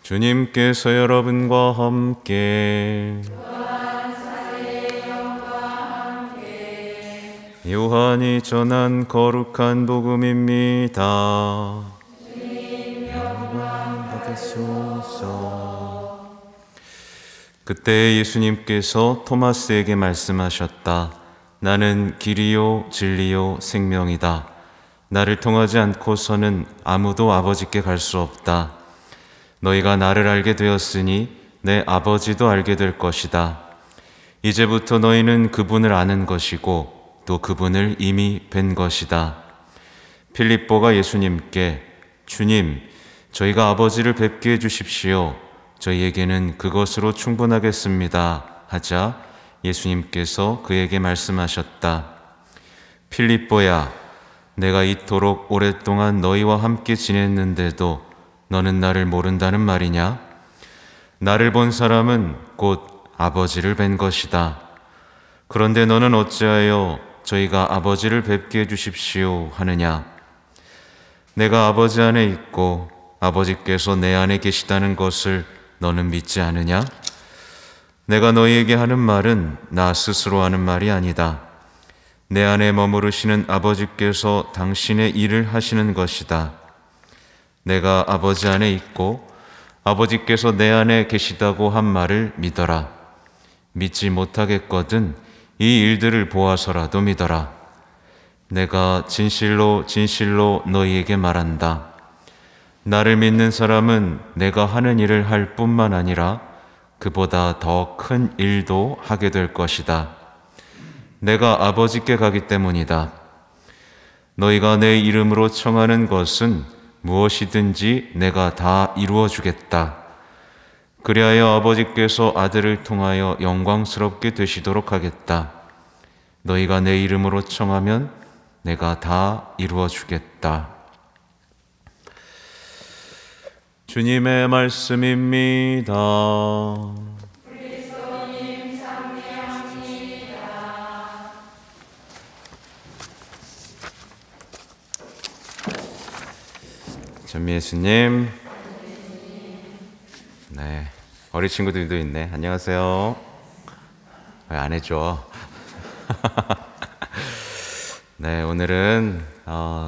주님께서 여러분과 함께 요한이 전한 거룩한 복음입니다. 주님 영광 받으소서. 그때 예수님께서 토마스에게 말씀하셨다. 나는 길이요 진리요 생명이다. 나를 통하지 않고서는 아무도 아버지께 갈 수 없다. 너희가 나를 알게 되었으니 내 아버지도 알게 될 것이다. 이제부터 너희는 그분을 아는 것이고 또 그분을 이미 뵌 것이다. 필립보가 예수님께 주님, 저희가 아버지를 뵙게 해주십시오. 저희에게는 그것으로 충분하겠습니다. 하자 예수님께서 그에게 말씀하셨다. 필립보야, 내가 이토록 오랫동안 너희와 함께 지냈는데도 너는 나를 모른다는 말이냐? 나를 본 사람은 곧 아버지를 뵌 것이다. 그런데 너는 어찌하여 저희가 아버지를 뵙게 해주십시오 하느냐? 내가 아버지 안에 있고 아버지께서 내 안에 계시다는 것을 너는 믿지 않으냐? 내가 너희에게 하는 말은 나 스스로 하는 말이 아니다. 내 안에 머무르시는 아버지께서 당신의 일을 하시는 것이다. 내가 아버지 안에 있고 아버지께서 내 안에 계시다고 한 말을 믿어라. 믿지 못하겠거든 이 일들을 보아서라도 믿어라. 내가 진실로 진실로 너희에게 말한다. 나를 믿는 사람은 내가 하는 일을 할 뿐만 아니라 그보다 더 큰 일도 하게 될 것이다. 내가 아버지께 가기 때문이다. 너희가 내 이름으로 청하는 것은 무엇이든지 내가 다 이루어 주겠다. 그리하여 아버지께서 아들을 통하여 영광스럽게 되시도록 하겠다. 너희가 내 이름으로 청하면 내가 다 이루어 주겠다. 주님의 말씀입니다. 그리스도님 찬미합니다. 전미예수님. 네, 어린 친구들도 있네. 안녕하세요. 왜 안 해줘? 네, 오늘은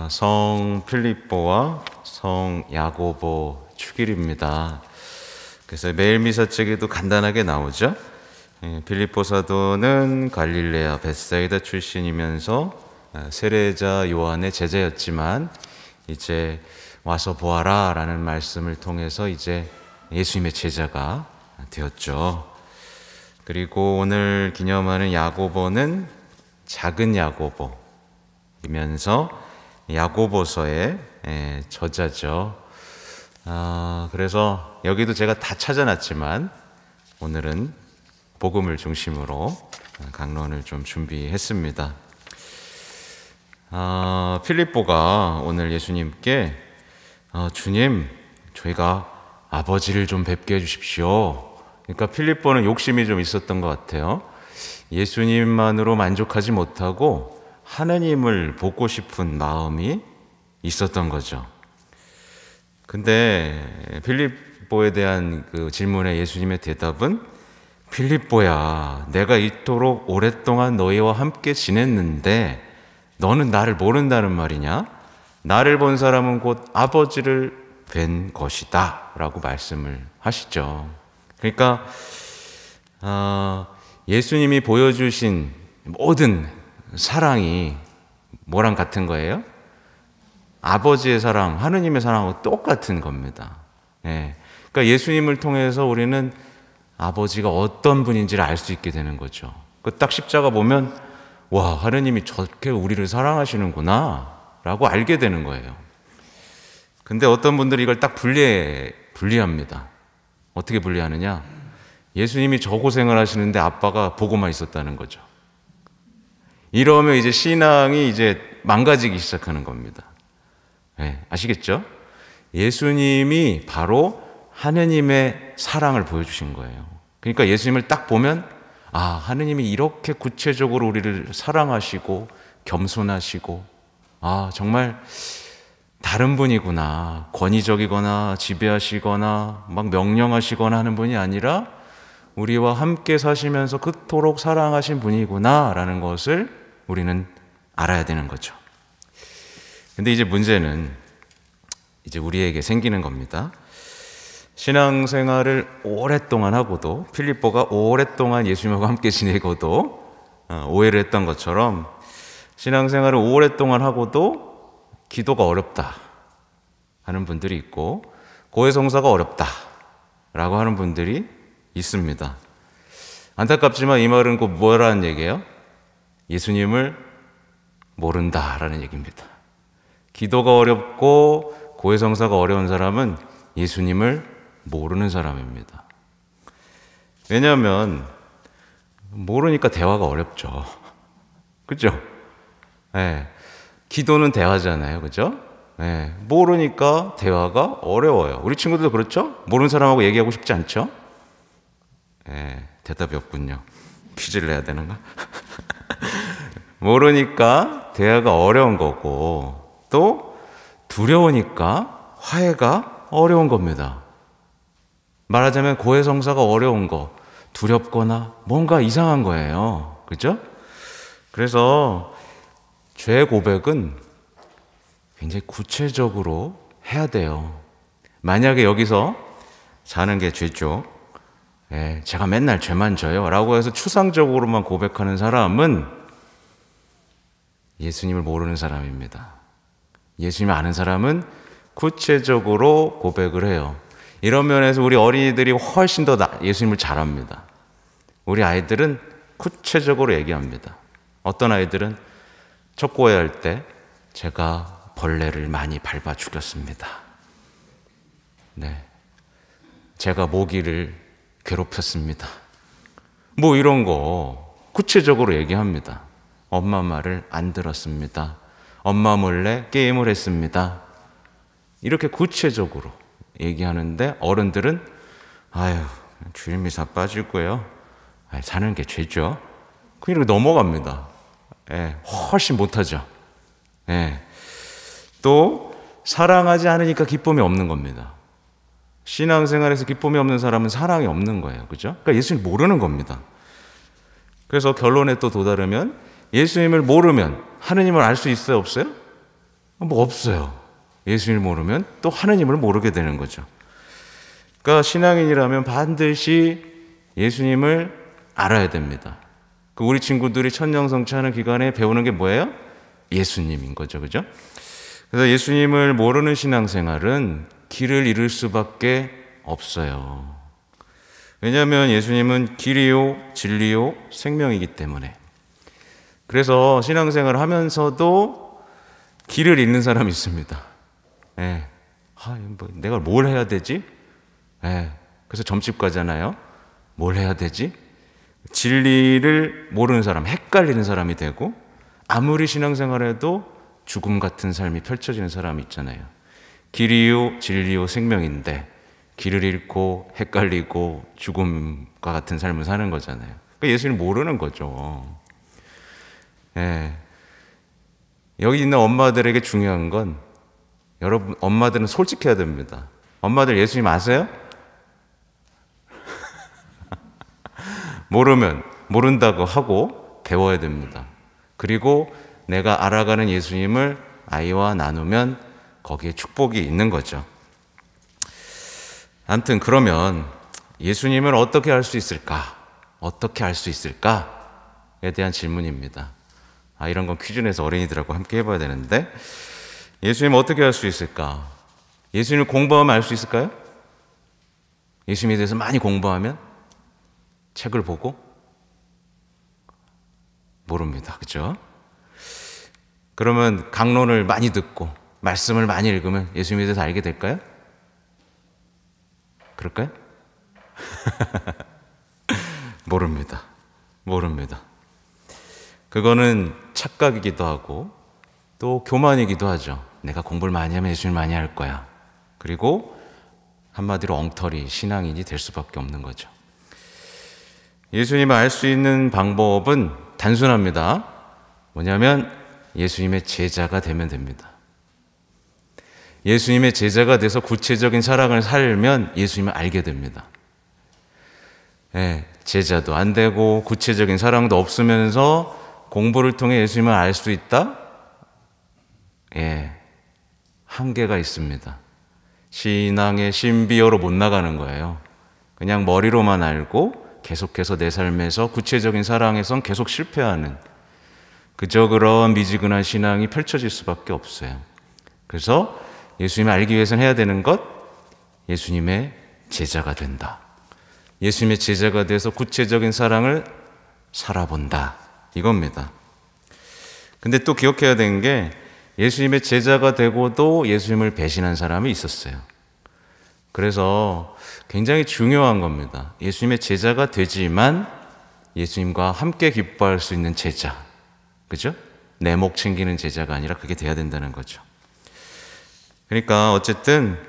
성 필립보와 성 야고보 축일입니다. 그래서 매일 미사책에도 간단하게 나오죠. 필립보 사도는 갈릴레아 벳사이다 출신이면서 세례자 요한의 제자였지만 이제 와서 보아라 라는 말씀을 통해서 이제 예수님의 제자가 되었죠. 그리고 오늘 기념하는 야고보는 작은 야고보이면서 야고보서의 저자죠. 그래서 여기도 제가 다 찾아놨지만 오늘은 복음을 중심으로 강론을 좀 준비했습니다. 필립보가 오늘 예수님께 주님, 저희가 아버지를 좀 뵙게 해주십시오. 그러니까 필립보는 욕심이 좀 있었던 것 같아요. 예수님만으로 만족하지 못하고 하나님을 보고 싶은 마음이 있었던 거죠. 근데 필립보에 대한 그 질문에 예수님의 대답은 필립보야, 내가 이토록 오랫동안 너희와 함께 지냈는데 너는 나를 모른다는 말이냐? 나를 본 사람은 곧 아버지를 뵌 것이다 라고 말씀을 하시죠. 그러니까 예수님이 보여주신 모든 사랑이 뭐랑 같은 거예요? 아버지의 사랑, 하느님의 사랑하고 똑같은 겁니다. 그러니까 예수님을 통해서 우리는 아버지가 어떤 분인지를 알 수 있게 되는 거죠. 딱 십자가 보면 와, 하느님이 저렇게 우리를 사랑하시는구나 라고 알게 되는 거예요. 근데 어떤 분들이 이걸 딱 분리합니다. 어떻게 분리하느냐? 예수님이 저 고생을 하시는데 아빠가 보고만 있었다는 거죠. 이러면 이제 신앙이 이제 망가지기 시작하는 겁니다. 아시겠죠? 예수님이 바로 하느님의 사랑을 보여주신 거예요. 그러니까 예수님을 딱 보면 하느님이 이렇게 구체적으로 우리를 사랑하시고 겸손하시고 정말 다른 분이구나, 권위적이거나 지배하시거나 막 명령하시거나 하는 분이 아니라 우리와 함께 사시면서 그토록 사랑하신 분이구나 라는 것을 우리는 알아야 되는 거죠. 근데 이제 문제는 이제 우리에게 생기는 겁니다. 신앙생활을 오랫동안 하고도, 필립보가 오랫동안 예수님과 함께 지내고도 오해를 했던 것처럼 신앙생활을 오랫동안 하고도 기도가 어렵다 하는 분들이 있고, 고해성사가 어렵다 라고 하는 분들이 있습니다. 안타깝지만 이 말은 곧 뭐라는 얘기예요? 예수님을 모른다라는 얘기입니다. 기도가 어렵고 고해성사가 어려운 사람은 예수님을 모르는 사람입니다. 왜냐하면 모르니까 대화가 어렵죠. 그죠? 네. 기도는 대화잖아요. 그죠? 네. 모르니까 대화가 어려워요. 우리 친구들도 그렇죠? 모르는 사람하고 얘기하고 싶지 않죠? 네. 대답이 없군요. 퀴즈를 내야 되는가? 모르니까 대화가 어려운 거고, 또 두려우니까 화해가 어려운 겁니다. 말하자면 고해성사가 어려운 거, 두렵거나 뭔가 이상한 거예요. 그죠? 그래서 죄 고백은 굉장히 구체적으로 해야 돼요. 만약에 여기서 사는 게 죄죠. 제가 맨날 죄만 져요 라고 해서 추상적으로만 고백하는 사람은 예수님을 모르는 사람입니다. 예수님을 아는 사람은 구체적으로 고백을 해요. 이런 면에서 우리 어린이들이 훨씬 더 예수님을 잘 압니다. 우리 아이들은 구체적으로 얘기합니다. 어떤 아이들은 촉구해야 할 때 제가 벌레를 많이 밟아 죽였습니다. 네, 제가 모기를 괴롭혔습니다. 뭐 이런 거 구체적으로 얘기합니다. 엄마 말을 안 들었습니다. 엄마 몰래 게임을 했습니다. 이렇게 구체적으로 얘기하는데 어른들은 아유 주일미사 빠지고요. 사는 게 죄죠. 그냥 넘어갑니다. 훨씬 못하죠. 또 사랑하지 않으니까 기쁨이 없는 겁니다. 신앙생활에서 기쁨이 없는 사람은 사랑이 없는 거예요. 그죠? 그러니까 예수님 모르는 겁니다. 그래서 결론에 또 도달하면 예수님을 모르면 하느님을 알 수 있어요? 없어요? 뭐 없어요. 예수님을 모르면 또 하느님을 모르게 되는 거죠. 그러니까 신앙인이라면 반드시 예수님을 알아야 됩니다. 우리 친구들이 천년성취하는 기간에 배우는 게 뭐예요? 예수님인 거죠. 그죠? 그래서 예수님을 모르는 신앙생활은 길을 잃을 수밖에 없어요. 왜냐하면 예수님은 길이요, 진리요, 생명이기 때문에. 그래서 신앙생활을 하면서도 길을 잃는 사람이 있습니다. 내가 뭘 해야 되지? 그래서 점집 가잖아요. 뭘 해야 되지? 진리를 모르는 사람, 헷갈리는 사람이 되고, 아무리 신앙생활해도 죽음 같은 삶이 펼쳐지는 사람이 있잖아요. 길이요, 진리요, 생명인데 길을 잃고 헷갈리고 죽음과 같은 삶을 사는 거잖아요. 그러니까 예수님 모르는 거죠. 여기 있는 엄마들에게 중요한 건, 여러분 엄마들은 솔직해야 됩니다. 엄마들 예수님 아세요? 모르면 모른다고 하고 배워야 됩니다. 그리고 내가 알아가는 예수님을 아이와 나누면 거기에 축복이 있는 거죠. 아무튼 그러면 예수님을 어떻게 알 수 있을까? 어떻게 알 수 있을까에 대한 질문입니다. 이런 건 퀴즈 내서 어린이들하고 함께 해봐야 되는데, 예수님을 어떻게 알 수 있을까? 예수님을 공부하면 알 수 있을까요? 예수님에 대해서 많이 공부하면? 책을 보고? 모릅니다. 그죠? 그러면 강론을 많이 듣고 말씀을 많이 읽으면 예수님에 대해서 알게 될까요? 그럴까요? 모릅니다. 모릅니다. 그거는 착각이기도 하고 또 교만이기도 하죠. 내가 공부를 많이 하면 예수님 많이 할 거야. 그리고 한마디로 엉터리 신앙인이 될 수밖에 없는 거죠. 예수님을 알 수 있는 방법은 단순합니다. 뭐냐면 예수님의 제자가 되면 됩니다. 예수님의 제자가 돼서 구체적인 사랑을 살면 예수님을 알게 됩니다. 예, 제자도 안 되고 구체적인 사랑도 없으면서 공부를 통해 예수님을 알 수 있다? 예, 한계가 있습니다. 신앙의 신비어로 못 나가는 거예요. 그냥 머리로만 알고 계속해서 내 삶에서 구체적인 사랑에선 계속 실패하는, 그저 그런 미지근한 신앙이 펼쳐질 수밖에 없어요. 그래서 예수님을 알기 위해서는 해야 되는 것, 예수님의 제자가 된다. 예수님의 제자가 돼서 구체적인 사랑을 살아본다. 이겁니다. 근데 또 기억해야 되는 게, 예수님의 제자가 되고도 예수님을 배신한 사람이 있었어요. 그래서 굉장히 중요한 겁니다. 예수님의 제자가 되지만 예수님과 함께 기뻐할 수 있는 제자. 그죠? 내 목 챙기는 제자가 아니라 그게 돼야 된다는 거죠. 그러니까 어쨌든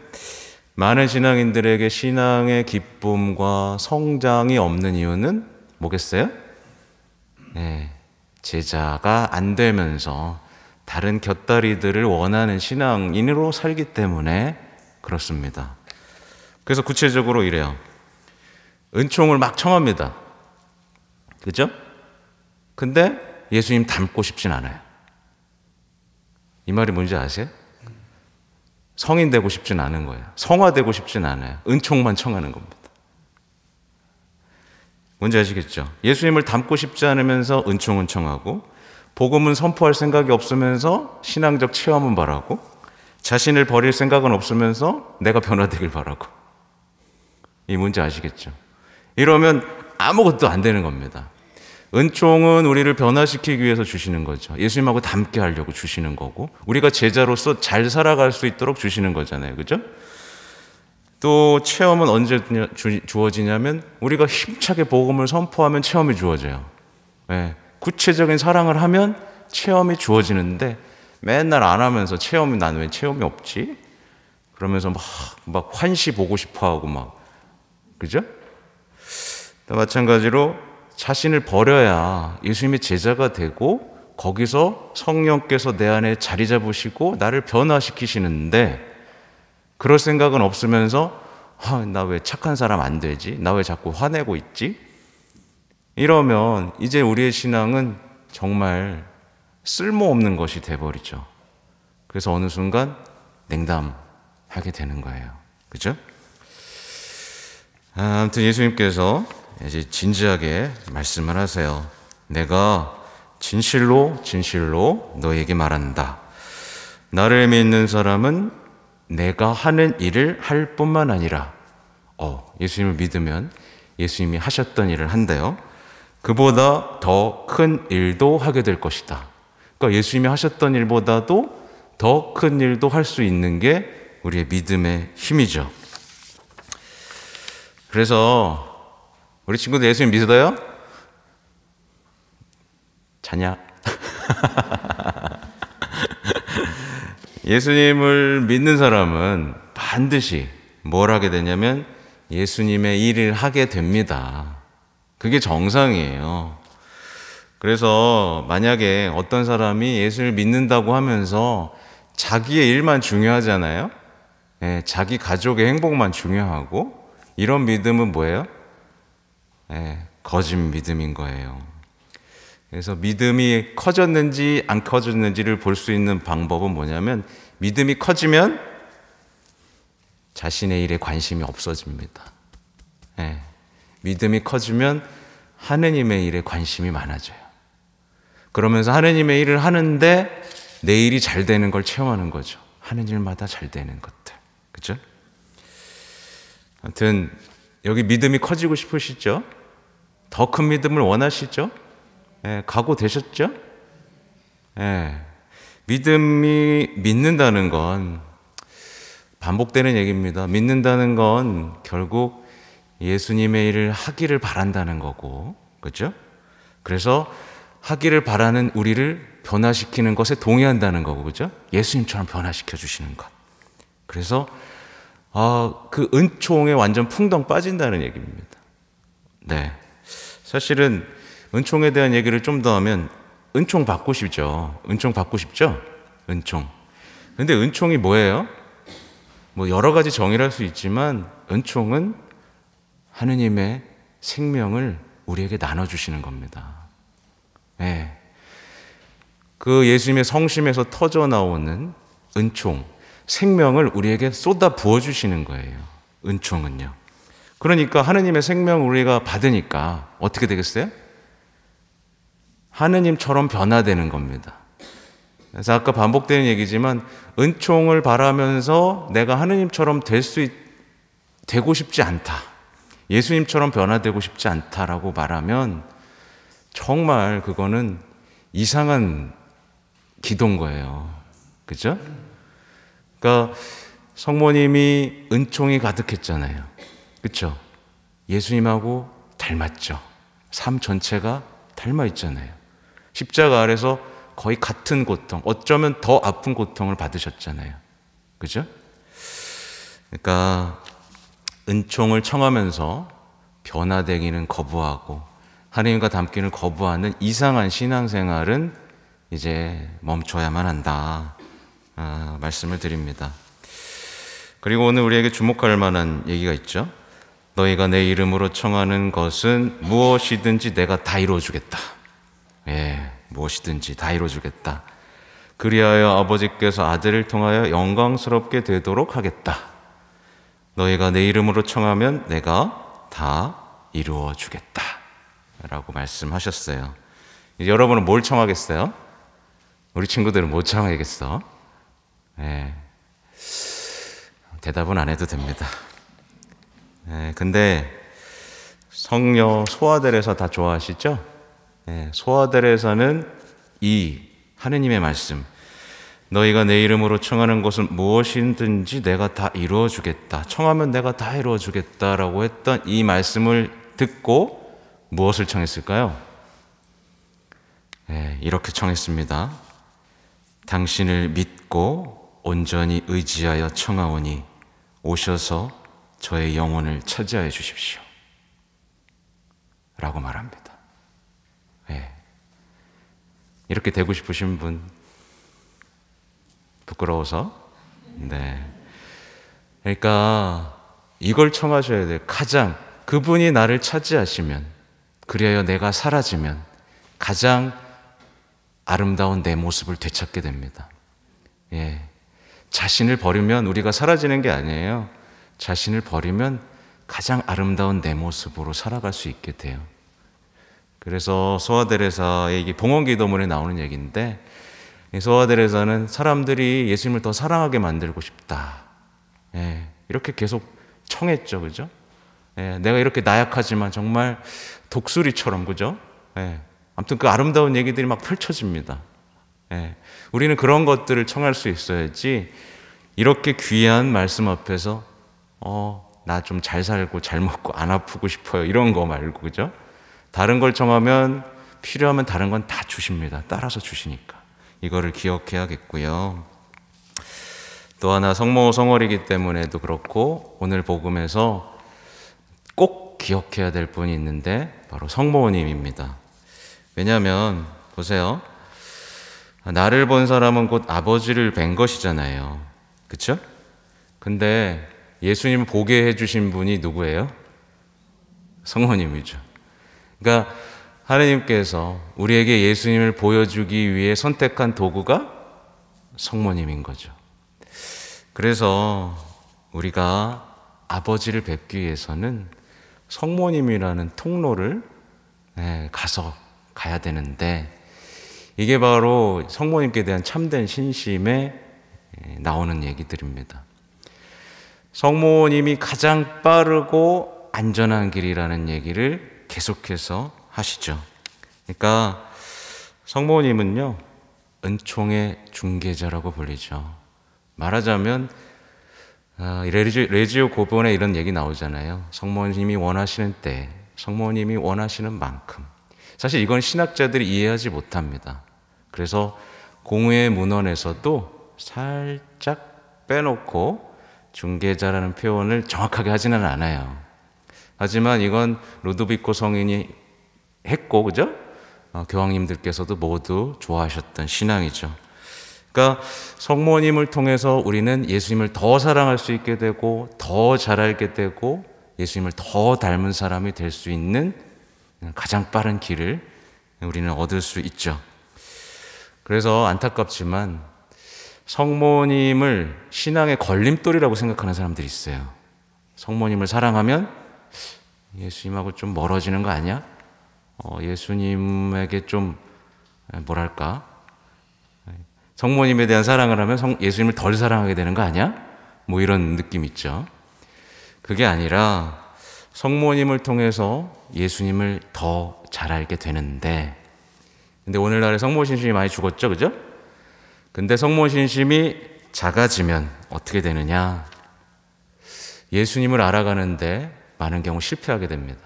많은 신앙인들에게 신앙의 기쁨과 성장이 없는 이유는 뭐겠어요? 네, 제자가 안 되면서 다른 곁다리들을 원하는 신앙인으로 살기 때문에 그렇습니다. 그래서 구체적으로 이래요. 은총을 막 청합니다. 그죠? 근데 예수님 닮고 싶진 않아요. 이 말이 뭔지 아세요? 성인 되고 싶진 않은 거예요. 성화되고 싶진 않아요. 은총만 청하는 겁니다. 뭔지 아시겠죠? 예수님을 닮고 싶지 않으면서 은총은 청하고, 복음은 선포할 생각이 없으면서 신앙적 체험은 바라고, 자신을 버릴 생각은 없으면서 내가 변화되길 바라고. 이 뭔지 아시겠죠? 이러면 아무것도 안 되는 겁니다. 은총은 우리를 변화시키기 위해서 주시는 거죠. 예수님하고 닮게 하려고 주시는 거고, 우리가 제자로서 잘 살아갈 수 있도록 주시는 거잖아요. 그죠? 또 체험은 언제 주어지냐면, 우리가 힘차게 복음을 선포하면 체험이 주어져요. 네. 구체적인 사랑을 하면 체험이 주어지는데, 맨날 안 하면서 체험이, 난 왜 체험이 없지? 그러면서 막 환시 보고 싶어 하고 막, 그죠? 또 마찬가지로 자신을 버려야 예수님의 제자가 되고, 거기서 성령께서 내 안에 자리 잡으시고 나를 변화시키시는데, 그럴 생각은 없으면서 나 왜 착한 사람 안 되지? 나 왜 자꾸 화내고 있지? 이러면 이제 우리의 신앙은 정말 쓸모없는 것이 돼버리죠. 그래서 어느 순간 냉담하게 되는 거예요. 그죠? 아무튼 예수님께서 이제 진지하게 말씀을 하세요. 내가 진실로 진실로 너에게 말한다. 나를 믿는 사람은 내가 하는 일을 할 뿐만 아니라, 예수님을 믿으면 예수님이 하셨던 일을 한대요. 그보다 더 큰 일도 하게 될 것이다. 그러니까 예수님이 하셨던 일보다도 더 큰 일도 할 수 있는 게 우리의 믿음의 힘이죠. 그래서 우리 친구들 예수님 믿어요? 자냐? 예수님을 믿는 사람은 반드시 뭘 하게 되냐면 예수님의 일을 하게 됩니다. 그게 정상이에요. 그래서 만약에 어떤 사람이 예수를 믿는다고 하면서 자기의 일만 중요하잖아요. 네, 자기 가족의 행복만 중요하고, 이런 믿음은 뭐예요? 네, 거짓 믿음인 거예요. 그래서 믿음이 커졌는지 안 커졌는지를 볼 수 있는 방법은 뭐냐면, 믿음이 커지면 자신의 일에 관심이 없어집니다. 네. 믿음이 커지면 하느님의 일에 관심이 많아져요. 그러면서 하느님의 일을 하는데 내 일이 잘 되는 걸 체험하는 거죠. 하는 일마다 잘 되는 것들. 그죠? 아무튼 여기 믿음이 커지고 싶으시죠? 더 큰 믿음을 원하시죠? 예, 각오되셨죠? 예, 믿음이, 믿는다는 건 반복되는 얘기입니다. 믿는다는 건 결국 예수님의 일을 하기를 바란다는 거고, 그렇죠? 그래서 하기를 바라는 우리를 변화시키는 것에 동의한다는 거고, 그렇죠? 예수님처럼 변화시켜 주시는 것. 그래서 그 은총에 완전 풍덩 빠진다는 얘기입니다. 네, 사실은 은총에 대한 얘기를 좀 더 하면, 은총 받고 싶죠. 은총 받고 싶죠? 은총. 근데 은총이 뭐예요? 뭐 여러 가지 정의를 할 수 있지만 은총은 하느님의 생명을 우리에게 나눠주시는 겁니다. 네. 그 예수님의 성심에서 터져 나오는 은총, 생명을 우리에게 쏟아 부어주시는 거예요. 은총은요. 그러니까 하느님의 생명을 우리가 받으니까 어떻게 되겠어요? 하느님처럼 변화되는 겁니다. 그래서 아까 반복되는 얘기지만 은총을 바라면서 내가 하느님처럼 되고 싶지 않다. 예수님처럼 변화되고 싶지 않다라고 말하면 정말 그거는 이상한 기도인 거예요. 그죠? 그러니까 성모님이 은총이 가득했잖아요. 그렇죠? 예수님하고 닮았죠. 삶 전체가 닮아 있잖아요. 십자가 아래서 거의 같은 고통, 어쩌면 더 아픈 고통을 받으셨잖아요. 그죠? 그러니까 은총을 청하면서 변화되기는 거부하고 하나님과 닮기를 거부하는 이상한 신앙생활은 이제 멈춰야만 한다. 말씀을 드립니다. 그리고 오늘 우리에게 주목할 만한 얘기가 있죠. 너희가 내 이름으로 청하는 것은 무엇이든지 내가 다 이루어주겠다. 예, 무엇이든지 다 이루어주겠다. 그리하여 아버지께서 아들을 통하여 영광스럽게 되도록 하겠다. 너희가 내 이름으로 청하면 내가 다 이루어주겠다. 라고 말씀하셨어요. 이제 여러분은 뭘 청하겠어요? 우리 친구들은 뭐 청하겠어? 예, 대답은 안 해도 됩니다. 예, 근데 성녀 소아델에서 다 좋아하시죠? 예, 소아델에서는 이 하느님의 말씀, 너희가 내 이름으로 청하는 것은 무엇이든지 내가 다 이루어주겠다. 청하면 내가 다 이루어주겠다라고 했던 이 말씀을 듣고 무엇을 청했을까요? 예, 이렇게 청했습니다. 당신을 믿고 온전히 의지하여 청하오니 오셔서 저의 영혼을 차지하여 주십시오. 라고 말합니다. 예. 이렇게 되고 싶으신 분 부끄러워서? 네. 그러니까 이걸 청하셔야 돼요. 가장 그분이 나를 차지하시면, 그리하여 내가 사라지면 가장 아름다운 내 모습을 되찾게 됩니다. 예. 자신을 버리면 우리가 사라지는 게 아니에요. 자신을 버리면 가장 아름다운 내 모습으로 살아갈 수 있게 돼요. 그래서 소아데레사의 이게 봉헌기도문에 나오는 얘기인데, 소아데레사는 사람들이 예수님을 더 사랑하게 만들고 싶다. 예, 이렇게 계속 청했죠, 그죠? 예, 내가 이렇게 나약하지만 정말 독수리처럼, 그죠? 예, 아무튼 그 아름다운 얘기들이 막 펼쳐집니다. 예, 우리는 그런 것들을 청할 수 있어야지 이렇게 귀한 말씀 앞에서 나 좀 잘 살고 잘 먹고 안 아프고 싶어요, 이런 거 말고, 그죠? 다른 걸 청하면 필요하면 다른 건 다 주십니다. 따라서 주시니까. 이거를 기억해야겠고요. 또 하나 성모 성월이기 때문에도 그렇고 오늘 복음에서 꼭 기억해야 될 분이 있는데 바로 성모님입니다. 왜냐하면 보세요. 나를 본 사람은 곧 아버지를 뵌 것이잖아요. 그렇죠? 근데 예수님을 보게 해주신 분이 누구예요? 성모님이죠. 그러니까 하나님께서 우리에게 예수님을 보여주기 위해 선택한 도구가 성모님인 거죠. 그래서 우리가 아버지를 뵙기 위해서는 성모님이라는 통로를 가야 되는데, 이게 바로 성모님께 대한 참된 신심에 나오는 얘기들입니다. 성모님이 가장 빠르고 안전한 길이라는 얘기를 계속해서 하시죠. 그러니까 성모님은요, 은총의 중개자라고 불리죠. 말하자면 레지오 고본에 이런 얘기 나오잖아요. 성모님이 원하시는 때, 성모님이 원하시는 만큼. 사실 이건 신학자들이 이해하지 못합니다. 그래서 공회 문헌에서도 살짝 빼놓고 중개자라는 표현을 정확하게 하지는 않아요. 하지만 이건 루도비코 성인이 했고, 그죠? 교황님들께서도 모두 좋아하셨던 신앙이죠. 그러니까 성모님을 통해서 우리는 예수님을 더 사랑할 수 있게 되고 더 잘 알게 되고 예수님을 더 닮은 사람이 될 수 있는 가장 빠른 길을 우리는 얻을 수 있죠. 그래서 안타깝지만 성모님을 신앙의 걸림돌이라고 생각하는 사람들이 있어요. 성모님을 사랑하면 예수님하고 좀 멀어지는 거 아니야? 예수님에게 좀 뭐랄까? 성모님에 대한 사랑을 하면 예수님을 덜 사랑하게 되는 거 아니야? 뭐 이런 느낌 있죠. 그게 아니라 성모님을 통해서 예수님을 더 잘 알게 되는데, 근데 오늘날에 성모 신심이 많이 죽었죠, 그죠? 근데 성모 신심이 작아지면 어떻게 되느냐? 예수님을 알아가는데 많은 경우 실패하게 됩니다.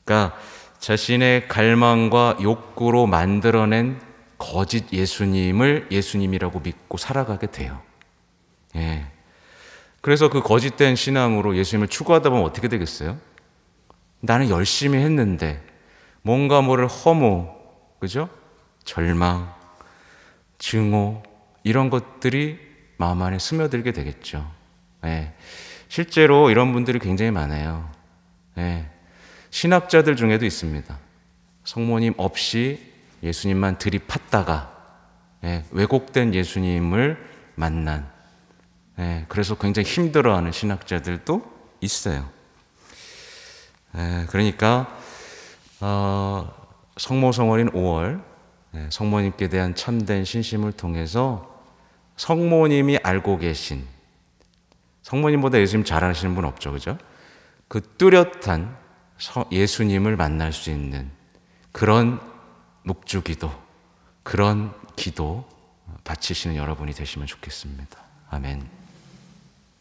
그러니까 자신의 갈망과 욕구로 만들어낸 거짓 예수님을 예수님이라고 믿고 살아가게 돼요. 예. 그래서 그 거짓된 신앙으로 예수님을 추구하다 보면 어떻게 되겠어요? 나는 열심히 했는데 뭔가 모를 허무, 그죠? 절망, 증오 이런 것들이 마음 안에 스며들게 되겠죠. 예. 실제로 이런 분들이 굉장히 많아요. 예. 신학자들 중에도 있습니다. 성모님 없이 예수님만 들이팠다가 왜곡된 예수님을 만난, 그래서 굉장히 힘들어하는 신학자들도 있어요. 그러니까 성모성월인 5월 성모님께 대한 참된 신심을 통해서 성모님이 알고 계신, 성모님보다 예수님 잘 아시는 분 없죠, 그죠? 그 뚜렷한 예수님을 만날 수 있는 그런 묵주기도, 그런 기도 바치시는 여러분이 되시면 좋겠습니다. 아멘.